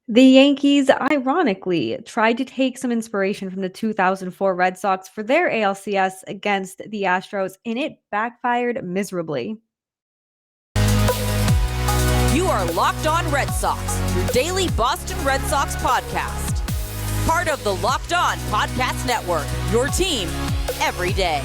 The Yankees, ironically, tried to take some inspiration from the 2004 Red Sox for their ALCS against the Astros, and it backfired miserably. You are Locked On Red Sox, your daily Boston Red Sox podcast. Part of the Locked On Podcast Network, your team every day.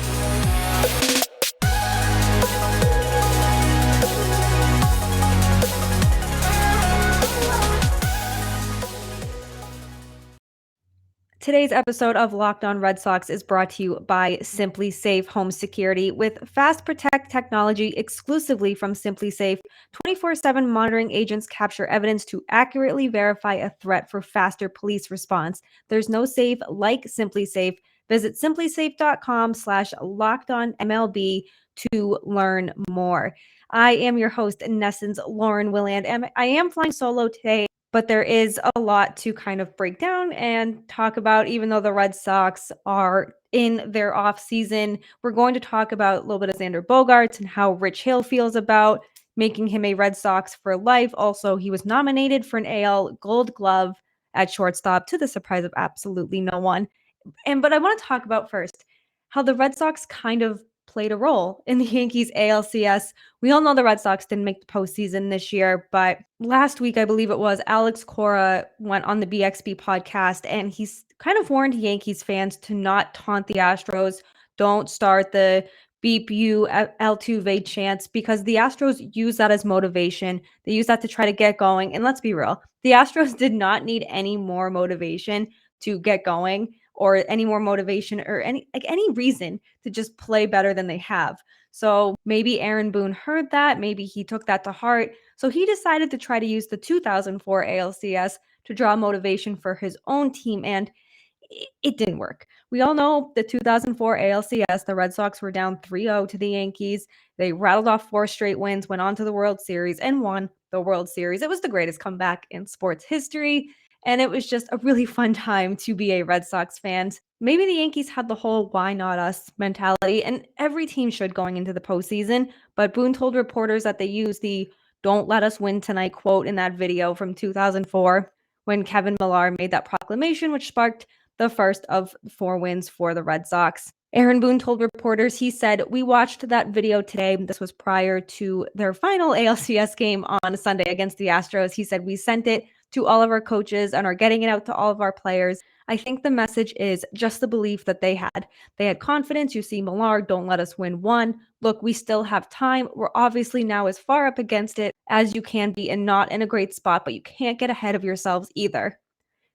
Today's episode of Locked On Red Sox is brought to you by SimpliSafe Home Security. With Fast Protect technology exclusively from SimpliSafe, 24/7 monitoring agents capture evidence to accurately verify a threat for faster police response. There's no safe like SimpliSafe. Visit simplisafe.com/lockedonmlb to learn more. I am your host, NESN's Lauren Willand, and I am flying solo today. But there is a lot to kind of break down and talk about, even though the Red Sox are in their off season. We're going to talk about a little bit of Xander Bogaerts and how Rich Hill feels about making him a Red Sox for life. Also, he was nominated for an AL Gold Glove at shortstop to the surprise of absolutely no one. But I want to talk about first how the Red Sox kind of played a role in the Yankees ALCS. We all know the Red Sox didn't make the postseason this year, but last week, I believe it was, Alex Cora went on the BXB podcast and he's kind of warned Yankees fans to not taunt the Astros. Don't start the beep you Altuve chants because the Astros use that as motivation. They use that to try to get going. And let's be real, the Astros did not need any more motivation to get going or any more motivation or any reason to just play better than they have. So maybe Aaron Boone heard that, maybe he took that to heart. So he decided to try to use the 2004 ALCS to draw motivation for his own team, and it didn't work. We all know the 2004 ALCS, the Red Sox were down 3-0 to the Yankees. They rattled off 4 straight wins, went on to the World Series, and won the World Series. It was the greatest comeback in sports history, and it was just a really fun time to be a Red Sox fan. Maybe the Yankees had the whole why not us mentality, and every team should going into the postseason, but Boone told reporters that they used the "don't let us win tonight" quote in that video from 2004 when Kevin Millar made that proclamation, which sparked the first of 4 wins for the Red Sox. Aaron Boone told reporters, he said, "We watched that video today." This was prior to their final ALCS game on Sunday against the Astros. He said, "We sent it to all of our coaches and are getting it out to all of our players. I think the message is just the belief that they had. They had confidence. You see Millar, don't let us win one. Look, we still have time. We're obviously now as far up against it as you can be and not in a great spot, but you can't get ahead of yourselves either."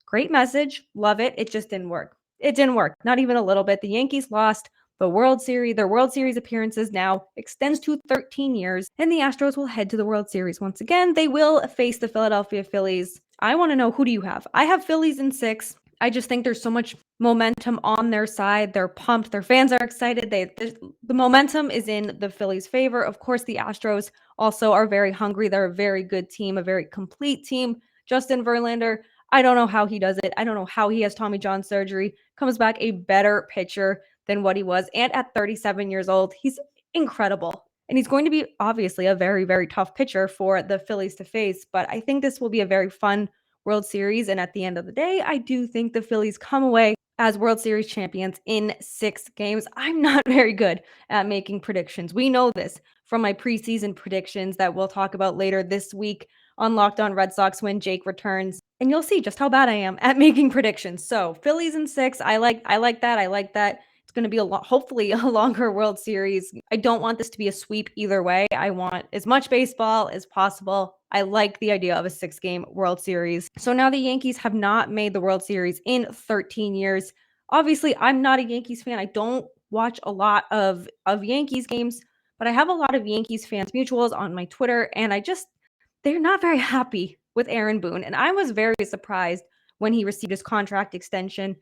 Great message. Love it. It just didn't work. It didn't work. Not even a little bit. The Yankees lost the World Series. Their World Series appearances now extends to 13 years, and the Astros will head to the World Series once again. They will face the Philadelphia Phillies. I want to know, who do you have? I have Phillies in 6. I just think there's so much momentum on their side. They're pumped. Their fans are excited. The momentum is in the Phillies' favor. Of course, the Astros also are very hungry. They're a very good team, a very complete team. Justin Verlander, I don't know how he does it. I don't know how he has Tommy John surgery, comes back a better pitcher than what he was. And at 37 years old, he's incredible. And he's going to be obviously a very, very tough pitcher for the Phillies to face. But I think this will be a very fun World Series. And at the end of the day, I do think the Phillies come away as World Series champions in 6 games. I'm not very good at making predictions. We know this from my preseason predictions that we'll talk about later this week on Locked On Red Sox when Jake returns. And you'll see just how bad I am at making predictions. So Phillies in 6. I like that. I like that. It's going to be hopefully a longer World Series. I don't want this to be a sweep either way. I want as much baseball as possible. I like the idea of a 6-game World Series. So now the Yankees have not made the World Series in 13 years. Obviously, I'm not a Yankees fan. I don't watch a lot of Yankees games, but I have a lot of Yankees fans mutuals on my Twitter, and they're not very happy with Aaron Boone. And I was very surprised when he received his contract extension.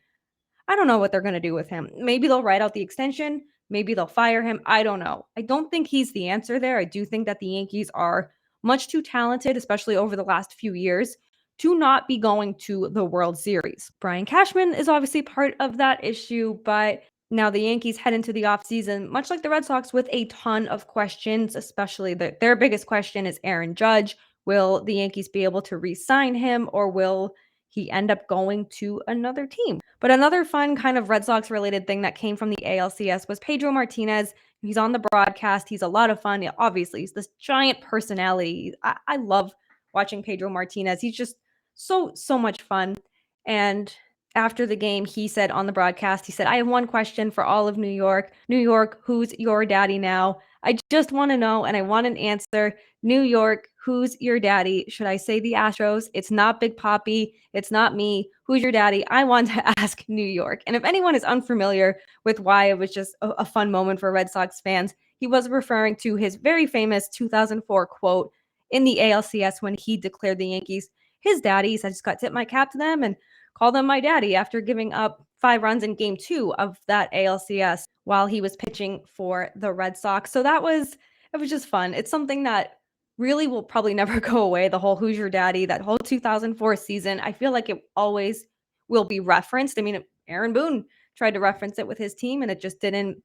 I don't know what they're going to do with him. Maybe they'll write out the extension. Maybe they'll fire him. I don't know. I don't think he's the answer there. I do think that the Yankees are much too talented, especially over the last few years, to not be going to the World Series. Brian Cashman is obviously part of that issue, but now the Yankees head into the offseason, much like the Red Sox, with a ton of questions, especially their biggest question is Aaron Judge. Will the Yankees be able to re-sign him, or will he end up going to another team? But another fun kind of Red Sox related thing that came from the ALCS was Pedro Martinez. He's on the broadcast. He's a lot of fun. Obviously, he's this giant personality. I love watching Pedro Martinez. He's just so much fun. And after the game, he said on the broadcast, he said, "I have one question for all of New York. New York, who's your daddy now? I just want to know, and I want an answer. New York, who's your daddy? Should I say the Astros? It's not Big Papi. It's not me. Who's your daddy? I want to ask New York." And if anyone is unfamiliar with why it was just a fun moment for Red Sox fans, he was referring to his very famous 2004 quote in the ALCS when he declared the Yankees his daddies. "I just got to tip my cap to them and call them my daddy," after giving up 5 runs in game 2 of that ALCS while he was pitching for the Red Sox. So it was just fun. It's something that really will probably never go away. The whole "Who's your daddy?" That whole 2004 season, I feel like it always will be referenced. I mean, Aaron Boone tried to reference it with his team, and it just didn't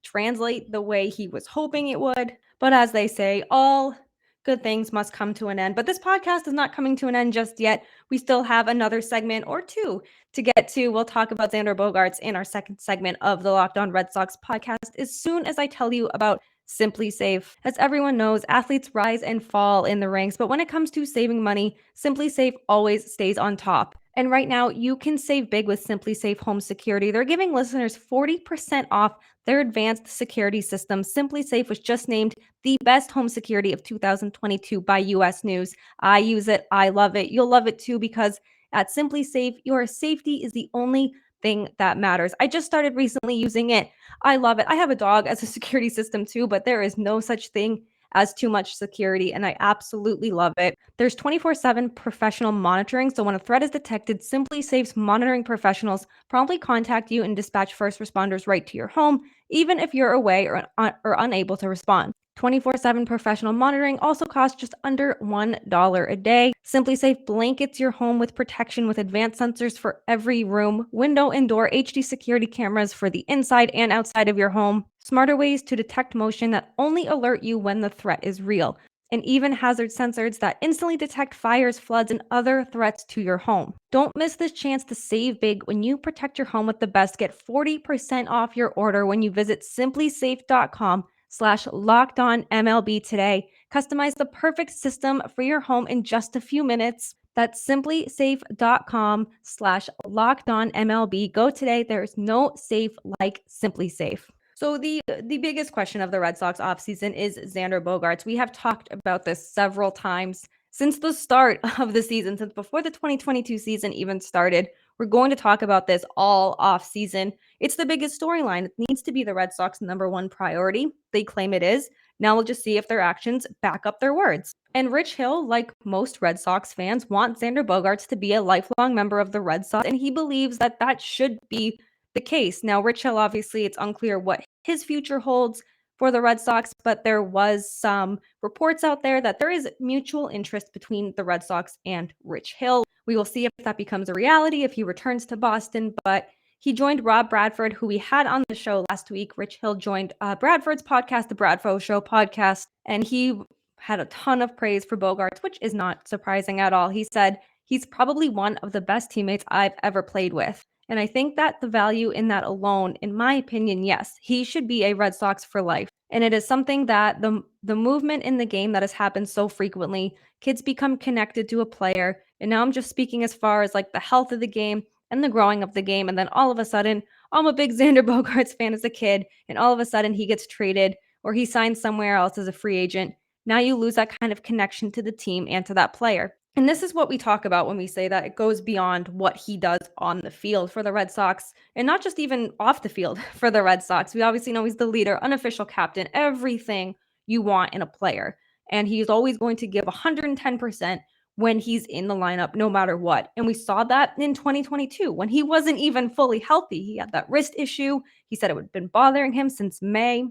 translate the way he was hoping it would. But as they say, all good things must come to an end. But this podcast is not coming to an end just yet. We still have another segment or two to get to. We'll talk about Xander Bogaerts in our second segment of the Locked On Red Sox podcast as soon as I tell you about SimpliSafe. As everyone knows, athletes rise and fall in the ranks, but when it comes to saving money, SimpliSafe always stays on top. And right now, you can save big with SimpliSafe Home Security. They're giving listeners 40% off their advanced security system. SimpliSafe was just named the best home security of 2022 by US News. I use it. I love it. You'll love it too, because at SimpliSafe, your safety is the only thing that matters. I just started recently using it. I love it. I have a dog as a security system too, but there is no such thing as too much security, and I absolutely love it. There's 24/7 professional monitoring, so when a threat is detected, SimpliSafe's monitoring professionals promptly contact you and dispatch first responders right to your home, even if you're away or unable to respond. 24/7 professional monitoring also costs just under $1 a day. SimpliSafe blankets your home with protection with advanced sensors for every room, window and door, HD security cameras for the inside and outside of your home, smarter ways to detect motion that only alert you when the threat is real, and even hazard sensors that instantly detect fires, floods, and other threats to your home. Don't miss this chance to save big when you protect your home with the best. Get 40% off your order when you visit simplisafe.com/lockedonmlb today. Customize the perfect system for your home in just a few minutes. That's simplisafe.com/lockedonmlb. Go today. There's no safe like SimpliSafe. So the biggest question of the Red Sox offseason is Xander Bogaerts. We have talked about this several times since the start of the season, since before the 2022 season even started. We're going to talk about this all offseason. It's the biggest storyline. It needs to be the Red Sox number one priority. They claim it is. Now we'll just see if their actions back up their words. And Rich Hill, like most Red Sox fans, wants Xander Bogaerts to be a lifelong member of the Red Sox, and he believes that that should be the case. Now, Rich Hill, obviously, it's unclear what his future holds for the Red Sox, but there was some reports out there that there is mutual interest between the Red Sox and Rich Hill. We will see if that becomes a reality, if he returns to Boston, but he joined Rob Bradford, who we had on the show last week. Rich Hill joined Bradford's podcast, the Bradfo Show podcast, and he had a ton of praise for Bogaerts, which is not surprising at all. He said, "He's probably one of the best teammates I've ever played with." And I think that the value in that alone, in my opinion, yes, he should be a Red Sox for life. And it is something that the movement in the game that has happened so frequently, kids become connected to a player. And now I'm just speaking as far as like the health of the game and the growing of the game. And then all of a sudden, I'm a big Xander Bogaerts fan as a kid. And all of a sudden he gets traded or he signs somewhere else as a free agent. Now you lose that kind of connection to the team and to that player. And this is what we talk about when we say that it goes beyond what he does on the field for the Red Sox, and not just even off the field for the Red Sox. We obviously know he's the leader, unofficial captain, everything you want in a player. And he's always going to give 110% when he's in the lineup, no matter what. And we saw that in 2022 when he wasn't even fully healthy. He had that wrist issue. He said it had been bothering him since May.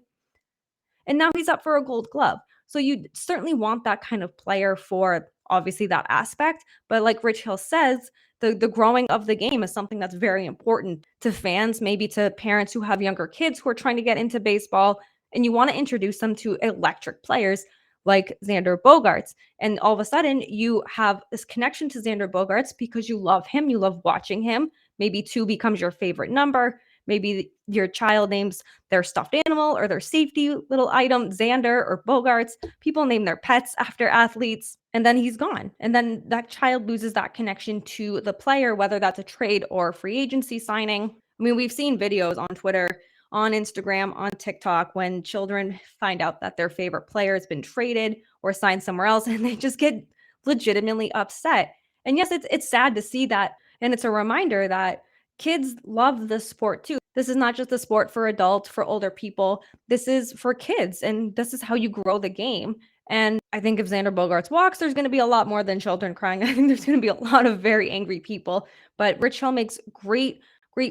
And now he's up for a Gold Glove. So you certainly want that kind of player for obviously that aspect. But like Rich Hill says, the growing of the game is something that's very important to fans, maybe to parents who have younger kids who are trying to get into baseball. And you want to introduce them to electric players like Xander Bogaerts. And all of a sudden, you have this connection to Xander Bogaerts because you love him, you love watching him. Maybe 2 becomes your favorite number. Maybe your child names their stuffed animal or their safety little item Xander or Bogaerts. People name their pets after athletes, and then he's gone. And then that child loses that connection to the player, whether that's a trade or free agency signing. I mean, we've seen videos on Twitter, on Instagram, on TikTok when children find out that their favorite player has been traded or signed somewhere else, and they just get legitimately upset. And yes, it's sad to see that, and it's a reminder that kids love this sport too. This is not just a sport for adults, for older people. This is for kids, and this is how you grow the game. And I think if Xander Bogaerts walks, there's going to be a lot more than children crying. I think there's going to be a lot of very angry people. But Rich Hill makes great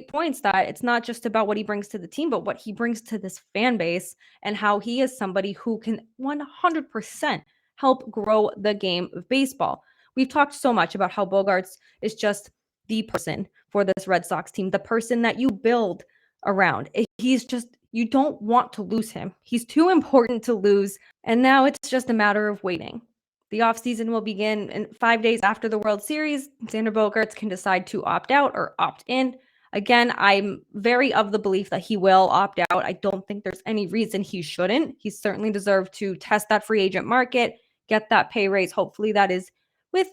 points that it's not just about what he brings to the team, but what he brings to this fan base and how he is somebody who can 100% help grow the game of baseball. We've talked so much about how Bogaerts is just the person for this Red Sox team, the person that you build around. He's just, you don't want to lose him. He's too important to lose. And now it's just a matter of waiting. The offseason will begin in 5 days after the World Series. Xander Bogaerts can decide to opt out or opt in. Again, I'm very of the belief that he will opt out. I don't think there's any reason he shouldn't. He certainly deserved to test that free agent market, get that pay raise. Hopefully that is with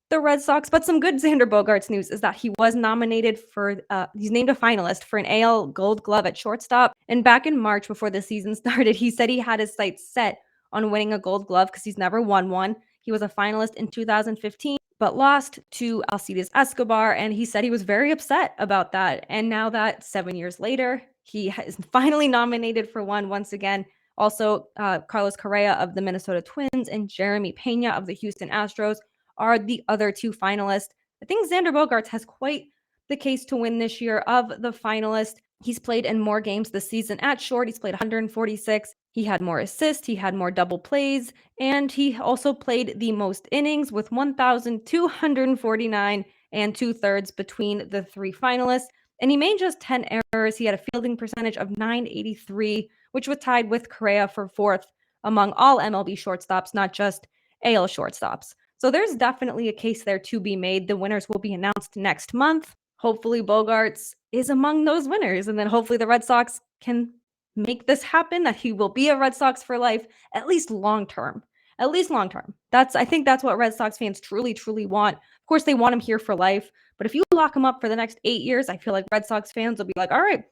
the Red Sox. But some good Xander Bogaerts news is that he was nominated for, he's named a finalist for an AL Gold Glove at shortstop. And back in March, before the season started, he said he had his sights set on winning a Gold Glove because he's never won one. He was a finalist in 2015, but lost to Alcides Escobar, and he said he was very upset about that. And now that 7 years later, he is finally nominated for one once again. Also, Carlos Correa of the Minnesota Twins and Jeremy Pena of the Houston Astros are the other 2 finalists. I think Xander Bogaerts has quite the case to win this year of the finalist. He's played in more games this season at short. He's played 146. He had more assists. He had more double plays. And he also played the most innings with 1,249 and 2/3 between the 3 finalists. And he made just 10 errors. He had a fielding percentage of .983, which was tied with Correa for 4th among all MLB shortstops, not just AL shortstops. So there's definitely a case there to be made. The winners will be announced next month. Hopefully Bogaerts is among those winners, and then hopefully the Red Sox can make this happen, that he will be a Red Sox for life, at least long term. At least long term. I think that's what Red Sox fans truly, truly want. Of course, they want him here for life, but if you lock him up for the next 8 years, I feel like Red Sox fans will be like, all right,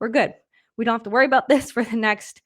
we're good. We don't have to worry about this for the next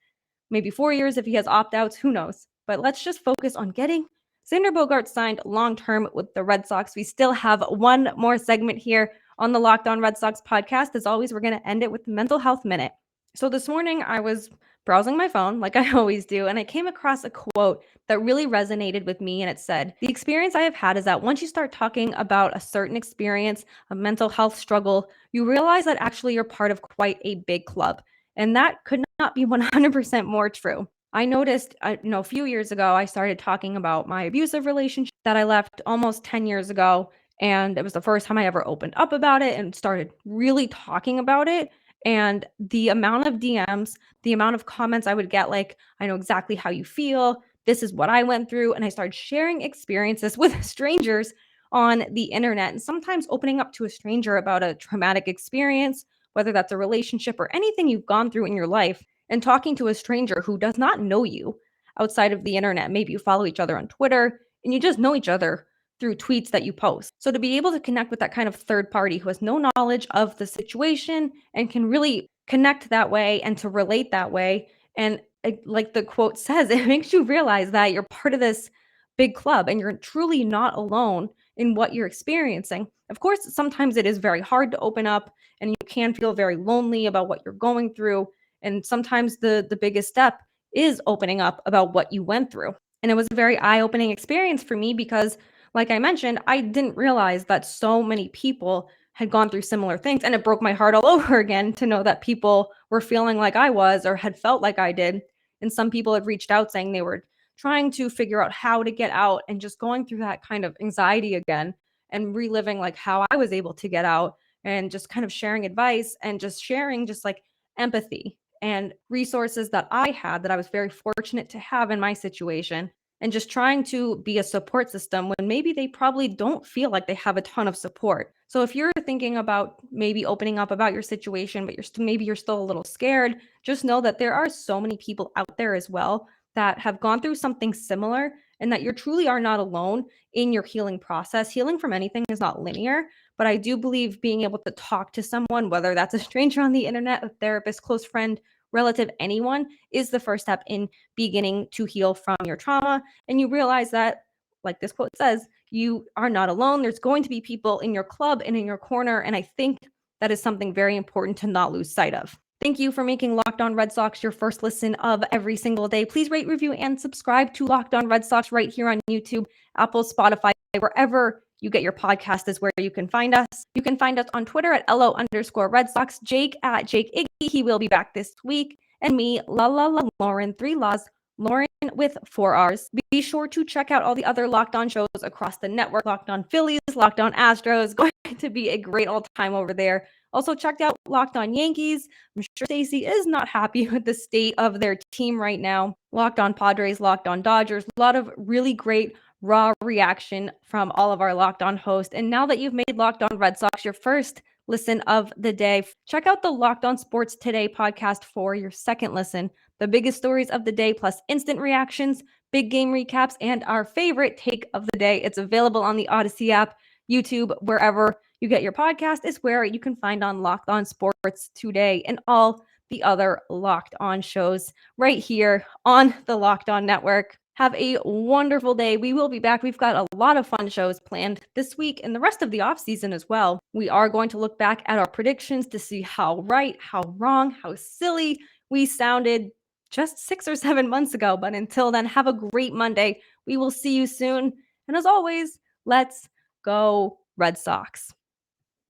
maybe 4 years if he has opt-outs, who knows. But let's just focus on getting Xander Bogaerts signed long-term with the Red Sox. We still have one more segment here on the Locked On Red Sox podcast. As always, we're going to end it with the Mental Health Minute. So this morning I was browsing my phone like I always do, and I came across a quote that really resonated with me, and it said, "The experience I have had is that once you start talking about a certain experience, a mental health struggle, you realize that actually you're part of quite a big club." And that could not be 100% more true. I noticed, a few years ago, I started talking about my abusive relationship that I left almost 10 years ago. And it was the first time I ever opened up about it and started really talking about it. And the amount of DMs, the amount of comments I would get, like, I know exactly how you feel. This is what I went through. And I started sharing experiences with strangers on the internet, and sometimes opening up to a stranger about a traumatic experience, whether that's a relationship or anything you've gone through in your life, and talking to a stranger who does not know you outside of the internet. Maybe you follow each other on Twitter and you just know each other through tweets that you post. So to be able to connect with that kind of third party who has no knowledge of the situation and can really connect that way and to relate that way, and like the quote says, it makes you realize that you're part of this big club and you're truly not alone in what you're experiencing. Of course, sometimes it is very hard to open up and you can feel very lonely about what you're going through. And sometimes the biggest step is opening up about what you went through. And it was a very eye-opening experience for me because, like I mentioned, I didn't realize that so many people had gone through similar things. And it broke my heart all over again to know that people were feeling like I was or had felt like I did. And some people had reached out saying they were trying to figure out how to get out and just going through that kind of anxiety again and reliving like how I was able to get out, and just kind of sharing advice and just sharing just like empathy and resources that I had that I was very fortunate to have in my situation. and just trying to be a support system when maybe they probably don't feel like they have a ton of support. So if you're thinking about maybe opening up about your situation, but maybe you're still a little scared, just know that there are so many people out there as well that have gone through something similar, and that you truly are not alone in your healing process. Healing from anything is not linear, but I do believe being able to talk to someone, whether that's a stranger on the internet, a therapist, close friend, relative, anyone, is the first step in beginning to heal from your trauma. And you realize that, like this quote says, you are not alone. There's going to be people in your club and in your corner. And I think that is something very important to not lose sight of. Thank you for making Locked On Red Sox your first listen of every single day. Please rate, review, and subscribe to Locked On Red Sox right here on YouTube, Apple, Spotify, wherever you get your podcast is where you can find us. You can find us on Twitter at LO_Red Sox, Jake at Jake Iggy. He will be back this week. And me, Lauren, 3 Laws, Lauren with 4 R's. Be sure to check out all the other Locked On shows across the network. Locked On Phillies, Locked On Astros. Going to be a great old time over there. Also checked out Locked On Yankees. I'm sure Stacey is not happy with the state of their team right now. Locked On Padres, Locked On Dodgers. A lot of really great raw reaction from all of our Locked On hosts. And now that you've made Locked On Red Sox your first listen of the day, check out the Locked On Sports Today podcast for your second listen. The biggest stories of the day, plus instant reactions, big game recaps, and our favorite take of the day. It's available on the Odyssey app, YouTube, wherever you get your podcast is where you can find on Locked On Sports Today and all the other Locked On shows right here on the Locked On Network. Have a wonderful day. We will be back. We've got a lot of fun shows planned this week and the rest of the offseason as well. We are going to look back at our predictions to see how right, how wrong, how silly we sounded just 6 or 7 months ago. But until then, have a great Monday. We will see you soon. And as always, let's go Red Sox.